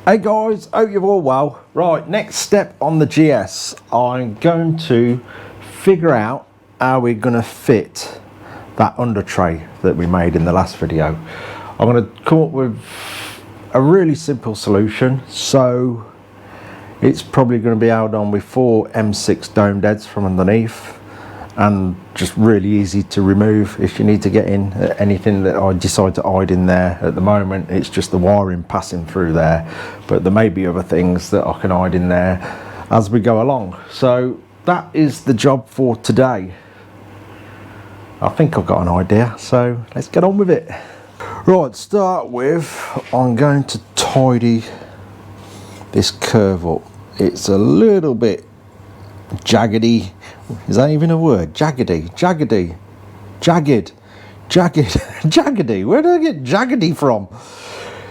Hey guys, hope you're all well. Right, next step on the GS, I'm going to figure out how we're going to fit that under tray that we made in the last video. I'm going to come up with a really simple solution. So it's probably going to be held on with 4 M6 domed heads from underneath, and just really easy to remove if you need to get in anything that I decide to hide in there. At the moment it's just the wiring passing through there, but there may be other things that I can hide in there as we go along. So that is the job for today. I think I've got an idea, so let's get on with it. Right, to start with, I'm going to tidy this curve up. It's a little bit jaggedy. Is that even a word? Jaggedy, jaggedy, jagged, jaggedy. Where did I get jaggedy from?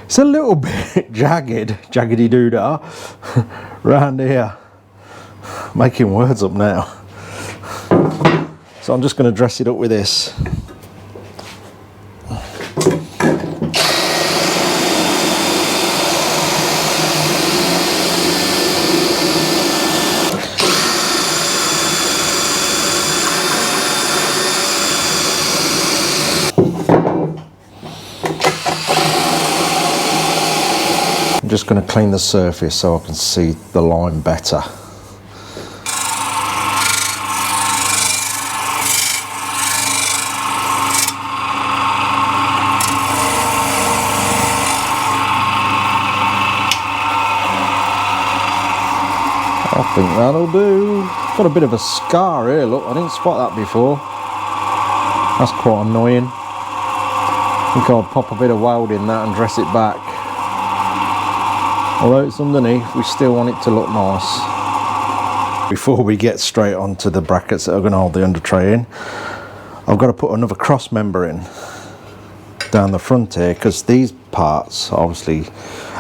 It's a little bit jagged, jaggedy doodah, round here. Making words up now. So I'm just going to dress it up with this. I'm just going to clean the surface so I can see the line better. I think that'll do. Got a bit of a scar here, look, I didn't spot that before. That's quite annoying. I think I'll pop a bit of weld in that and dress it back. Although it's underneath, we still want it to look nice. Before we get straight onto the brackets that are going to hold the under tray in, I've got to put another cross member in down the front here, because these parts obviously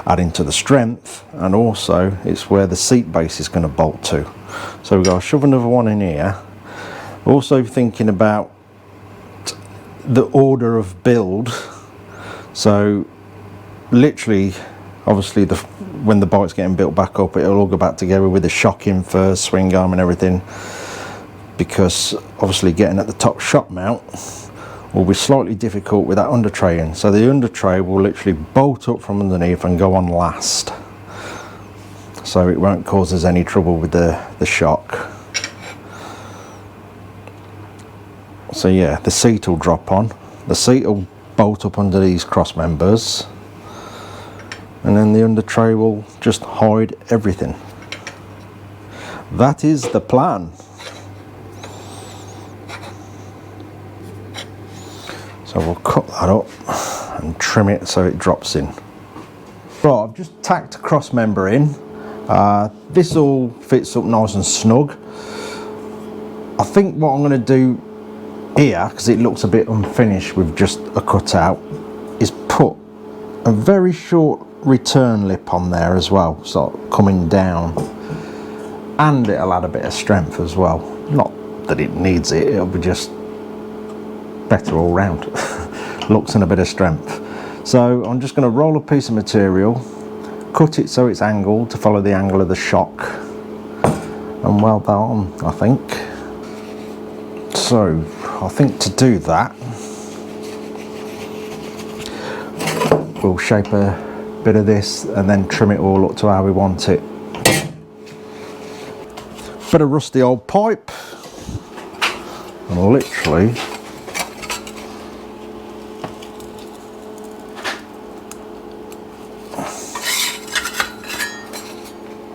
adding to the strength, and also it's where the seat base is going to bolt to. So we've got to shove another one in here. Also thinking about the order of build. So literally, obviously when the bike's getting built back up, it'll all go back together with the shocking first, swing arm and everything, because obviously getting at the top shock mount will be slightly difficult with that under tray in. So the under tray will literally bolt up from underneath and go on last, so it won't cause us any trouble with the shock. So yeah, the seat will drop on, the seat will bolt up under these cross members, and then the under tray will just hide everything. That is the plan. So we'll cut that up and trim it so it drops in. Right, I've just tacked a cross member in. This all fits up nice and snug. I think what I'm going to do here, because it looks a bit unfinished with just a cutout, is put a very short return lip on there as well, so coming down, and it'll add a bit of strength as well. Not that it needs it, it'll be just better all round. Looks and a bit of strength. So I'm just going to roll a piece of material, cut it so it's angled to follow the angle of the shock, and weld that on, I think. So I think to do that, we'll shape a bit of this and then trim it all up to how we want it. Bit of rusty old pipe, and literally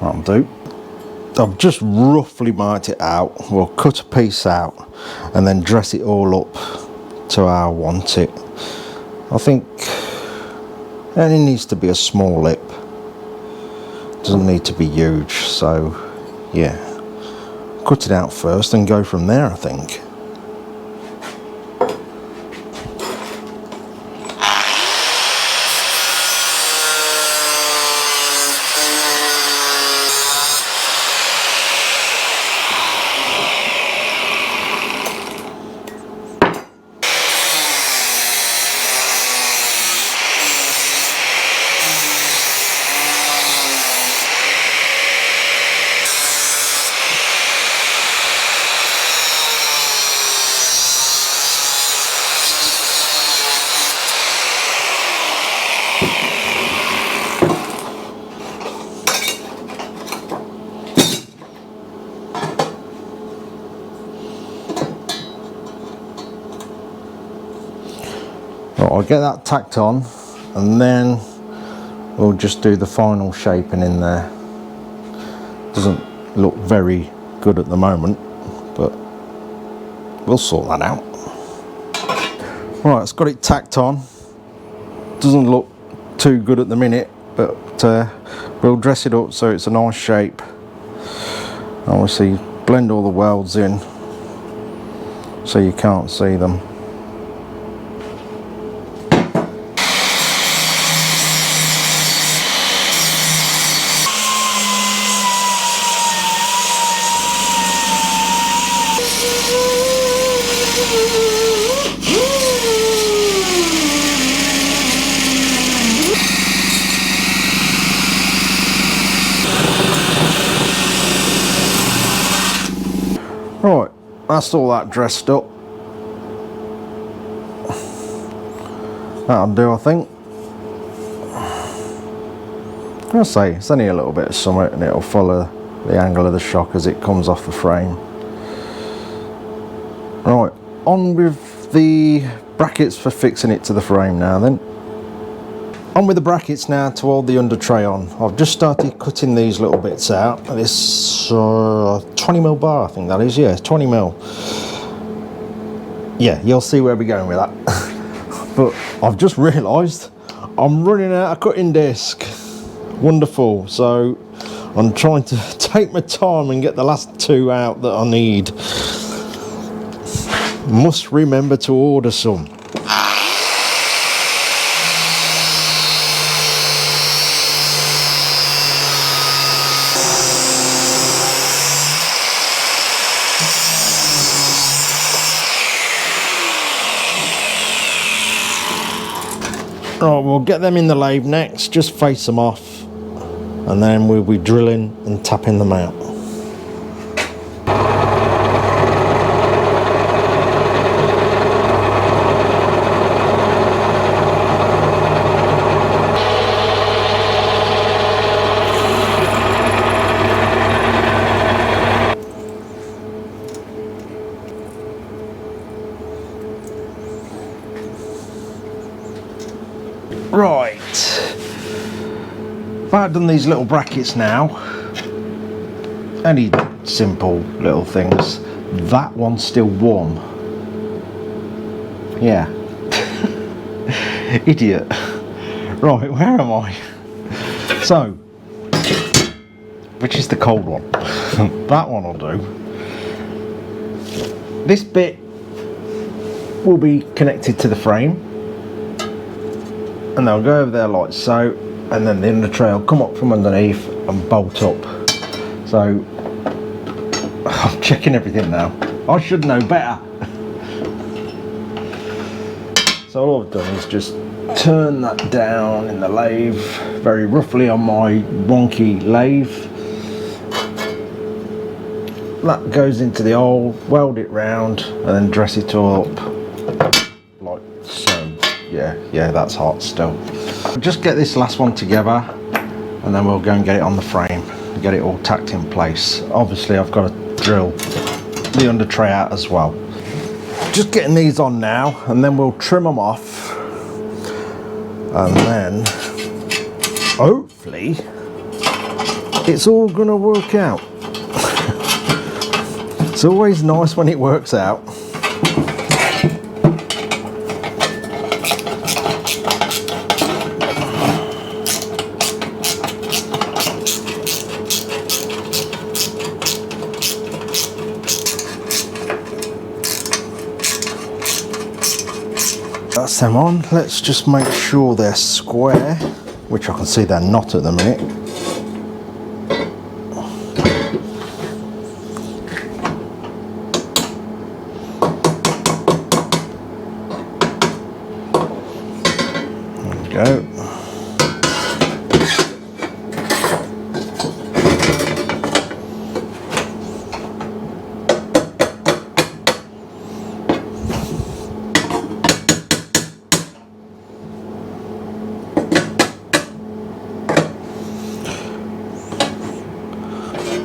that'll do. I've just roughly marked it out. We'll cut a piece out and then dress it all up to how I want it. I think and it needs to be a small lip, doesn't need to be huge. So yeah, cut it out first and go from there, I think. I'll get that tacked on and then we'll just do the final shaping in there. Doesn't look very good at the moment, but we'll sort that out. Right, it's got it tacked on. Doesn't look too good at the minute, but we'll dress it up so it's a nice shape. Obviously blend all the welds in so you can't see them. Right, that's all that dressed up. That'll do, I think. I'll say it's only a little bit of something and it'll follow the angle of the shock as it comes off the frame. Right, on with the brackets for fixing it to the frame now then. On with the brackets now to hold the under tray on. I've just started cutting these little bits out. This 20mm bar, I think that is, yeah, 20mm. Yeah, you'll see where we're going with that. But I've just realised I'm running out of cutting disc. Wonderful, so I'm trying to take my time and get the last two out that I need. Must remember to order some. Right, we'll get them in the lathe next, just face them off, and then we'll be drilling and tapping them out. Right, I've done these little brackets now. Any simple little things. That one's still warm. Yeah. Idiot. Right, where am I? So, which is the cold one? That one will do. This bit will be connected to the frame. And they'll go over there like so, and then the under tray will come up from underneath and bolt up. So I'm checking everything now. I should know better. So all I've done is just turn that down in the lathe very roughly on my wonky lathe. That goes into the hole, weld it round, and then dress it all up like so. Yeah, that's hot still. Just get this last one together and then we'll go and get it on the frame and get it all tacked in place. Obviously I've got to drill the under tray out as well. Just getting these on now and then we'll trim them off, and then hopefully it's all gonna work out. It's always nice when it works out. That's them on. Let's just make sure they're square, which I can see they're not at the minute. There we go.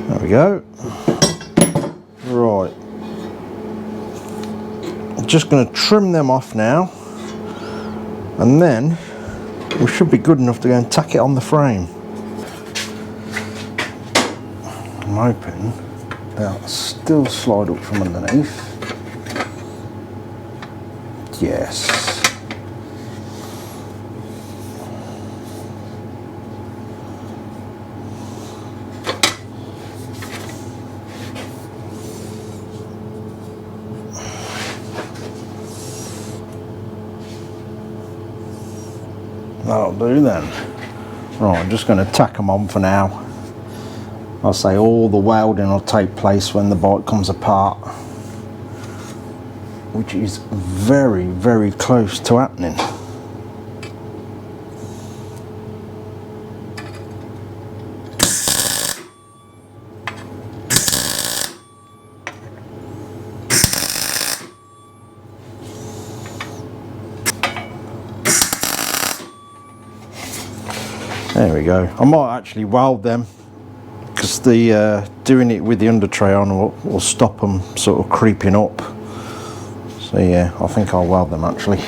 There we go. Right. I'm just going to trim them off now. and then we should be good enough to go and tack it on the frame. I'm hoping they'll still slide up from underneath. Yes. That'll do then. Right, I'm just going to tack them on for now. I'll say all the welding will take place when the bike comes apart, which is very, very close to happening. There we go. I might actually weld them, because the doing it with the undertray on will stop them sort of creeping up. So yeah, I think I'll weld them actually.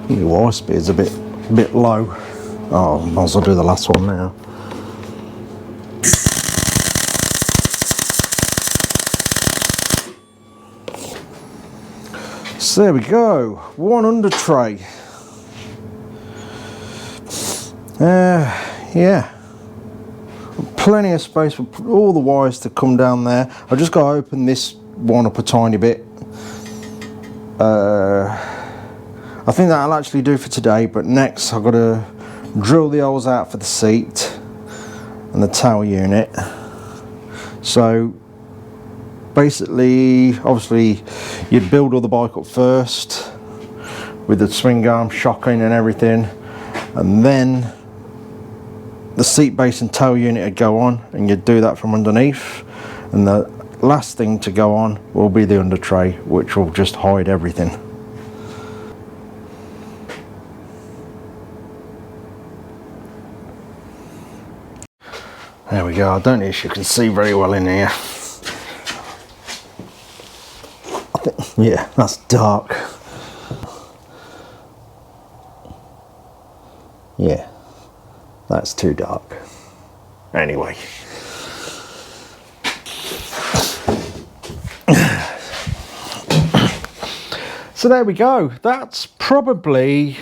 The wire speed's a bit low. Oh, might as well do the last one now. So there we go, one under tray. Yeah, plenty of space for all the wires to come down there. I've just got to open this one up a tiny bit. I think that'll actually do for today, but next I've got to drill the holes out for the seat and the tail unit. So basically, obviously you'd build all the bike up first with the swing arm, shocking and everything, and then the seat base and tail unit would go on, and you'd do that from underneath, and the last thing to go on will be the under tray, which will just hide everything. There we go. I don't know if you can see very well in here. Yeah, that's dark. Yeah, that's too dark. Anyway. So there we go. That's probably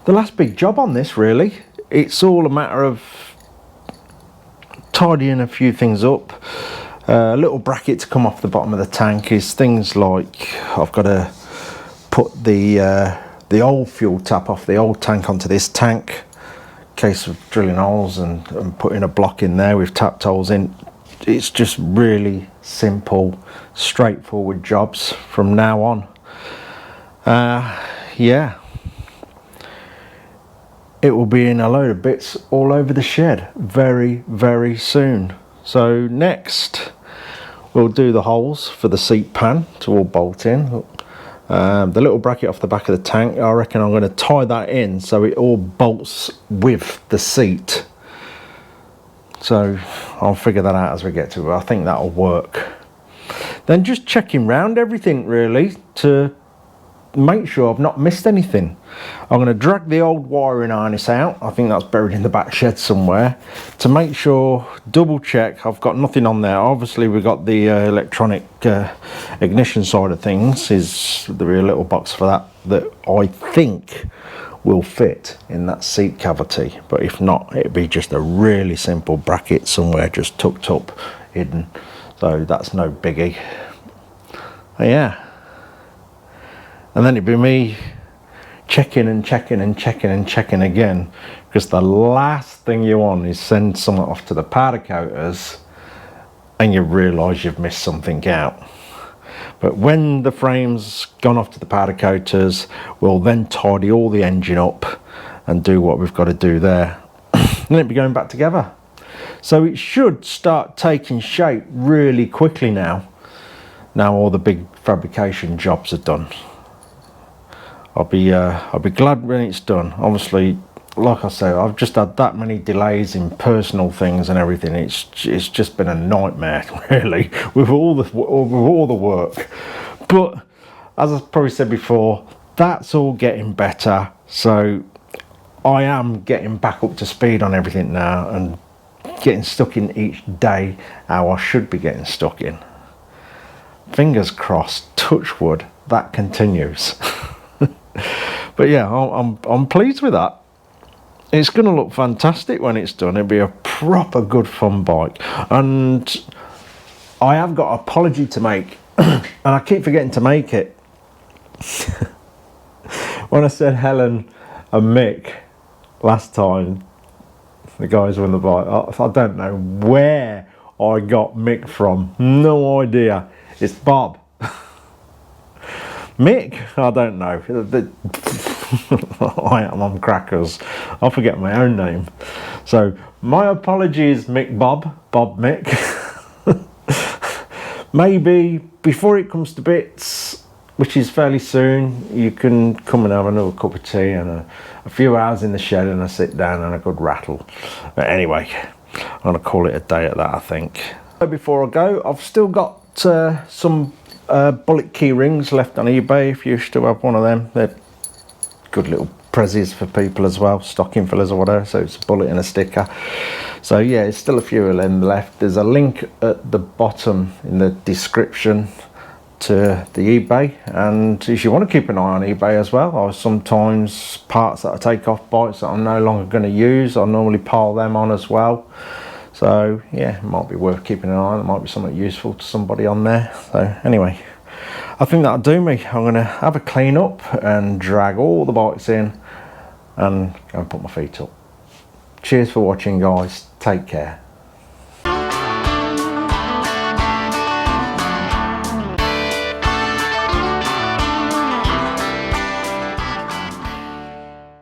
the last big job on this, really. It's all a matter of tidying a few things up. A little bracket to come off the bottom of the tank is things like I've got to put the old fuel tap off the old tank onto this tank in case of drilling holes, and putting a block in there with tapped holes in. It's just really simple, straightforward jobs from now on. Yeah. It will be in a load of bits all over the shed very, very soon. So next we'll do the holes for the seat pan to all bolt in. The little bracket off the back of the tank, I reckon I'm going to tie that in so it all bolts with the seat. So I'll figure that out as we get to it. I think that'll work. Then just checking round everything really to make sure I've not missed anything. I'm going to drag the old wiring harness out. I think that's buried in the back shed somewhere, to make sure, double check I've got nothing on there. Obviously we've got the electronic ignition side of things. Is there a little box for that I think will fit in that seat cavity, but if not, it'd be just a really simple bracket somewhere just tucked up, hidden, so that's no biggie. But yeah. And then it'd be me checking and checking and checking and checking again, because the last thing you want is send someone off to the powder coaters and you realise you've missed something out. But when the frame's gone off to the powder coaters, we'll then tidy all the engine up and do what we've got to do there. And it'll be going back together. So it should start taking shape really quickly now all the big fabrication jobs are done. I'll be glad when it's done. Obviously, like I say, I've just had that many delays in personal things and everything. It's just been a nightmare, really, with all the work. But as I've probably said before, that's all getting better. So I am getting back up to speed on everything now and getting stuck in each day how I should be getting stuck in. Fingers crossed, touch wood, that continues. But yeah, I'm pleased with that. It's going to look fantastic when it's done. It'll be a proper good fun bike. And I have got an apology to make, and I keep forgetting to make it. When I said Helen and Mick last time, the guys were on the bike, I don't know where I got Mick from. No idea. It's Bob. Mick, I don't know. I'm crackers. I forget my own name. So my apologies, Mick Bob Mick. Maybe before it comes to bits, which is fairly soon, you can come and have another cup of tea and a few hours in the shed and a sit down and a good rattle. But anyway, I'm going to call it a day at that, I think. So before I go, I've still got some bullet key rings left on eBay. If you still have one of them, they're good little prezzies for people as well, stocking fillers or whatever. So it's a bullet and a sticker. So yeah, there's still a few of them left. There's a link at the bottom in the description to the eBay, and if you want to keep an eye on eBay as well, I sometimes parts that I take off bikes that I'm no longer going to use, I normally pile them on as well. So yeah, it might be worth keeping an eye on. There might be something useful to somebody on there. So anyway, I think that'll do me. I'm going to have a clean up and drag all the bikes in and go and put my feet up. Cheers for watching, guys. Take care.